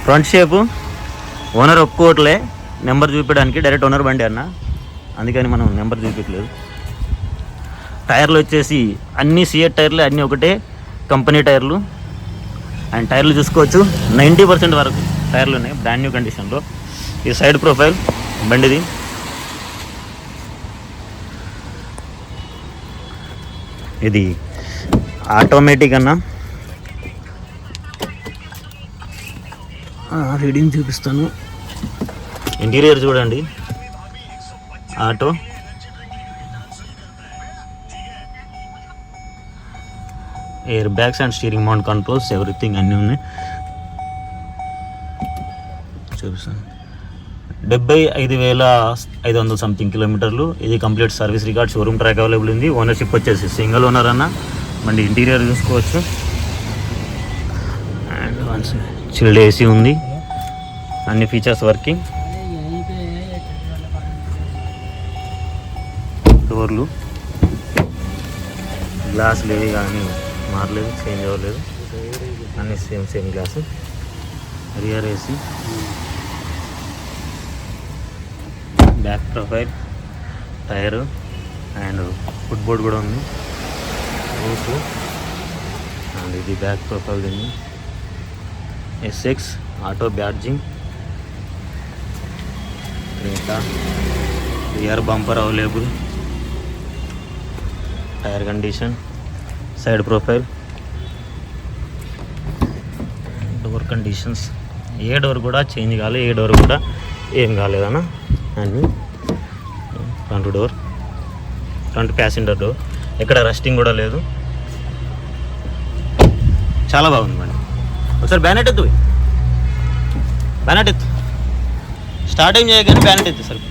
Front shape owner ఒప్పుకోవట్లే number చూపించడానికి, direct owner బండి అన్న, అందుకని మనం నెంబర్ చూపించలేదు. టైర్లు వచ్చేసి అన్ని సిఎట్ టైర్లు, అన్నీ ఒకటే కంపెనీ టైర్లు. అండ్ టైర్లు చూసుకోవచ్చు 90% వరకు టైర్లు ఉన్నాయి బ్రాండ్ న్యూ కండిషన్లో. ఈ సైడ్ ప్రొఫైల్ బండిది. ఇది ఆటోమేటిక్ అన్న, రీడింగ్ చూపిస్తాను. ఇంటీరియర్ చూడండి, auto. Air bags and steering mount controls, everything అన్నీ ఉన్నాయి. చూపిస్తాను. 75,500 సంథింగ్ కిలోమీటర్లు. ఇది complete service record, showroom track available ఉంది. ఓనర్షిప్ వచ్చేసి సింగిల్ ఓనర్ అన్న. బండి ఇంటీరియర్ చూసుకోవచ్చు. అండ్ వన్స్ చిల్డ్ ఏసీ ఉంది, అన్ని ఫీచర్స్ వర్కింగ్. డోర్లు, గ్లాసులు ఏవి కానీ మారలేదు, చేంజ్ అవ్వలేదు, అన్ని same glass. Rear AC, back profile, tyre and foot board కూడా ఉంది. రూఫ్ అండ్ ఇది బ్యాక్ ప్రొఫైల్ దీన్ని. SX ఆటో బ్యాడ్జింగ్, ఇంకా rear bumper available. Tyre condition, side profile, door conditions. ఏ డోర్ కూడా చేంజ్ కాలేదు, ఏ డోర్ కూడా ఏం కాలేదన్న. అన్నీ front door, front passenger door, ఎక్కడ రస్టింగ్ కూడా లేదు. చాలా బాగుంది మేడం. ఒకసారి బ్యానెట్ ఎత్తు, బ్యానెట్ ఎత్తు. స్టార్ట్ ఏం చేయగానే బ్యానెట్ ఎత్తు సార్,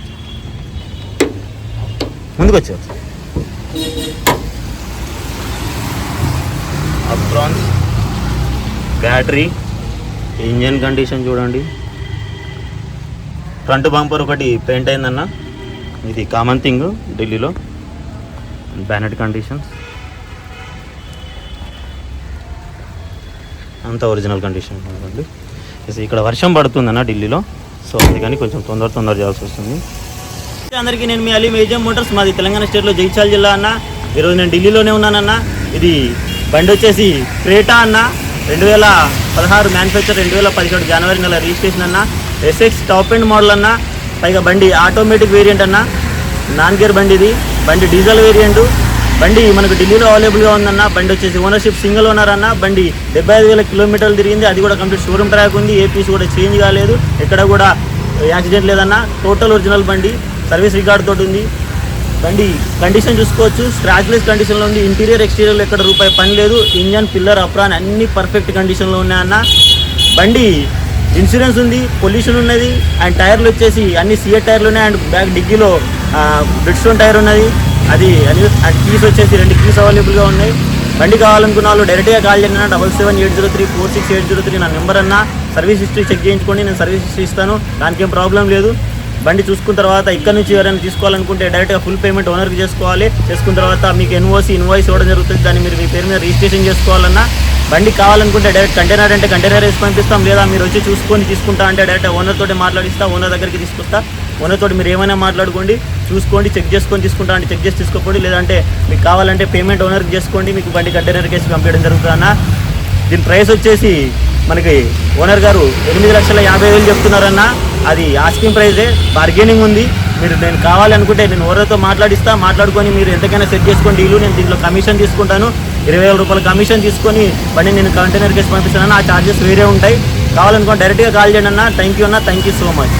ముందుకు వచ్చారు. అప్రాన్స్, బ్యాటరీ, ఇంజన్ కండిషన్ చూడండి. ఫ్రంట్ బంపర్ ఒకటి పెయింట్ అయిందన్న, ఇది కామన్ థింగ్ ఢిల్లీలో. బ్యానెట్ కండిషన్స్ అంతా ఒరిజినల్ కండిషన్ ఉందండి. ఇక్కడ వర్షం పడుతుందన్న ఢిల్లీలో, సో అందుకని కొంచెం తొందర చేయాల్సి వస్తుంది. అందరికీ నేను మీ అలీ మేజర్ మోటార్స్, మాది తెలంగాణ స్టేట్లో జగిత్యాల జిల్లా అన్న. ఈరోజు నేను ఢిల్లీలోనే ఉన్నానన్న. ఇది బండి వచ్చేసి క్రేటా అన్న, 2016 మ్యానుఫ్యాక్చర్, 2017 జనవరి నెల రిజిస్ట్రేషన్ అన్న. SX టాప్ ఎండ్ మోడల్ అన్న. పైగా బండి ఆటోమేటిక్ వేరియంట్ అన్న, నాన్ గేర్ బండి. ఇది బండి డీజిల్ వేరియంట్. బండి మనకు ఢిల్లీలో అవైలబుల్గా ఉందన్న. బండి వచ్చేసి ఓనర్షిప్ సింగిల్ ఓనర్ అన్న. బండి 75,000 కిలోమీటర్లు తిరిగింది, అది కూడా కంప్లీట్ షోరూమ్ ట్రాక్ ఉంది. ఏ పీస్ కూడా చేంజ్ కాలేదు, ఎక్కడ కూడా యాక్సిడెంట్ లేదన్న. టోటల్ ఒరిజినల్ బండి, సర్వీస్ రికార్డ్ తోటి ఉంది. బండి కండిషన్ చూసుకోవచ్చు, స్క్రాచ్లెస్ కండిషన్లో ఉంది. ఇంటీరియర్ ఎక్స్టీరియర్లో ఎక్కడ రూపాయి పని లేదు. ఇంజన్, పిల్లర్, అప్రాన్ అన్ని పర్ఫెక్ట్ కండిషన్లో ఉన్నాయన్న. బండి ఇన్సూరెన్స్ ఉంది, పొల్యూషన్ ఉన్నది. అండ్ టైర్లు వచ్చేసి అన్ని సిఎట్ టైర్లు ఉన్నాయి. అండ్ బ్యాక్ డిగ్గీలో బ్రిడ్స్టోన్ టైర్ ఉన్నది. అది కీస్ వచ్చేసి 2 కీస్ అవైలబుల్గా ఉన్నాయి. బండి కావాలనుకున్న వాళ్ళు డైరెక్ట్గా కాల్ చేయండి అన్న. 7780346803 నా నెంబర్ అన్న. సర్వీస్ హిస్టరీ చెక్ చేయించుకోండి, నేను సర్వీస్ హిస్టరీ ఇస్తాను, దానికి ఏం ప్రాబ్లం లేదు. బండి చూసుకున్న తర్వాత ఇక్కడ నుంచి ఎవరైనా తీసుకోవాలనుకుంటే డైరెక్ట్గా ఫుల్ పేమెంట్ ఓనర్కి చేసుకోవాలి. చేసుకున్న తర్వాత మీకు ఇన్వాయిస్ ఇవ్వడం జరుగుతుంది. దాన్ని మీరు మీ పేరు మీద రిజిస్ట్రేషన్ చేసుకోవాలన్నా. బండి కావాలనుకుంటే డైరెక్ట్ కంటైనర్ అంటే కంటైనర్ వేసి పంపిస్తాం, లేదా మీరు వచ్చి చూసుకొని తీసుకుంటా అంటే డైరెక్ట్ ఓనర్ తోటి మాట్లాడిస్తా, ఓనర్ దగ్గరికి తీసుకొస్తా. ఓనర్ తోటి మీరు ఏమైనా మాట్లాడుకోండి, చూసుకోండి, చెక్ చేసుకొని తీసుకుంటా అంటే చెక్ చేసి తీసుకోండి. లేదంటే మీకు కావాలంటే పేమెంట్ ఓనర్కి చేసుకోండి, మీకు బండి కంటైనర్ కేసి పంపించడం జరుగుతుందన్న. దీని ప్రైస్ వచ్చేసి మనకి ఓనర్ గారు 8,50,000 చెప్తున్నారన్న. అది ఆస్కింగ్ ప్రైజే, బార్గెనింగ్ ఉంది. మీరు నేను కావాలనుకుంటే నేను ఓనర్తో మాట్లాడుకొని మీరు ఎంతకైనా సెట్ చేసుకోండి డీలు. నేను దీంట్లో కమిషన్ తీసుకుంటాను, 20,000 రూపాయలు కమిషన్ తీసుకొని బండి నేను కంటైనర్ కేసి పంపిస్తానన్న. ఆ ఛార్జెస్ వేరే ఉంటాయి. కావాలనుకోండి డైరెక్ట్గా కాల్ చేయండి అన్న. థ్యాంక్ యూ అన్న, థ్యాంక్ యూ సో మచ్.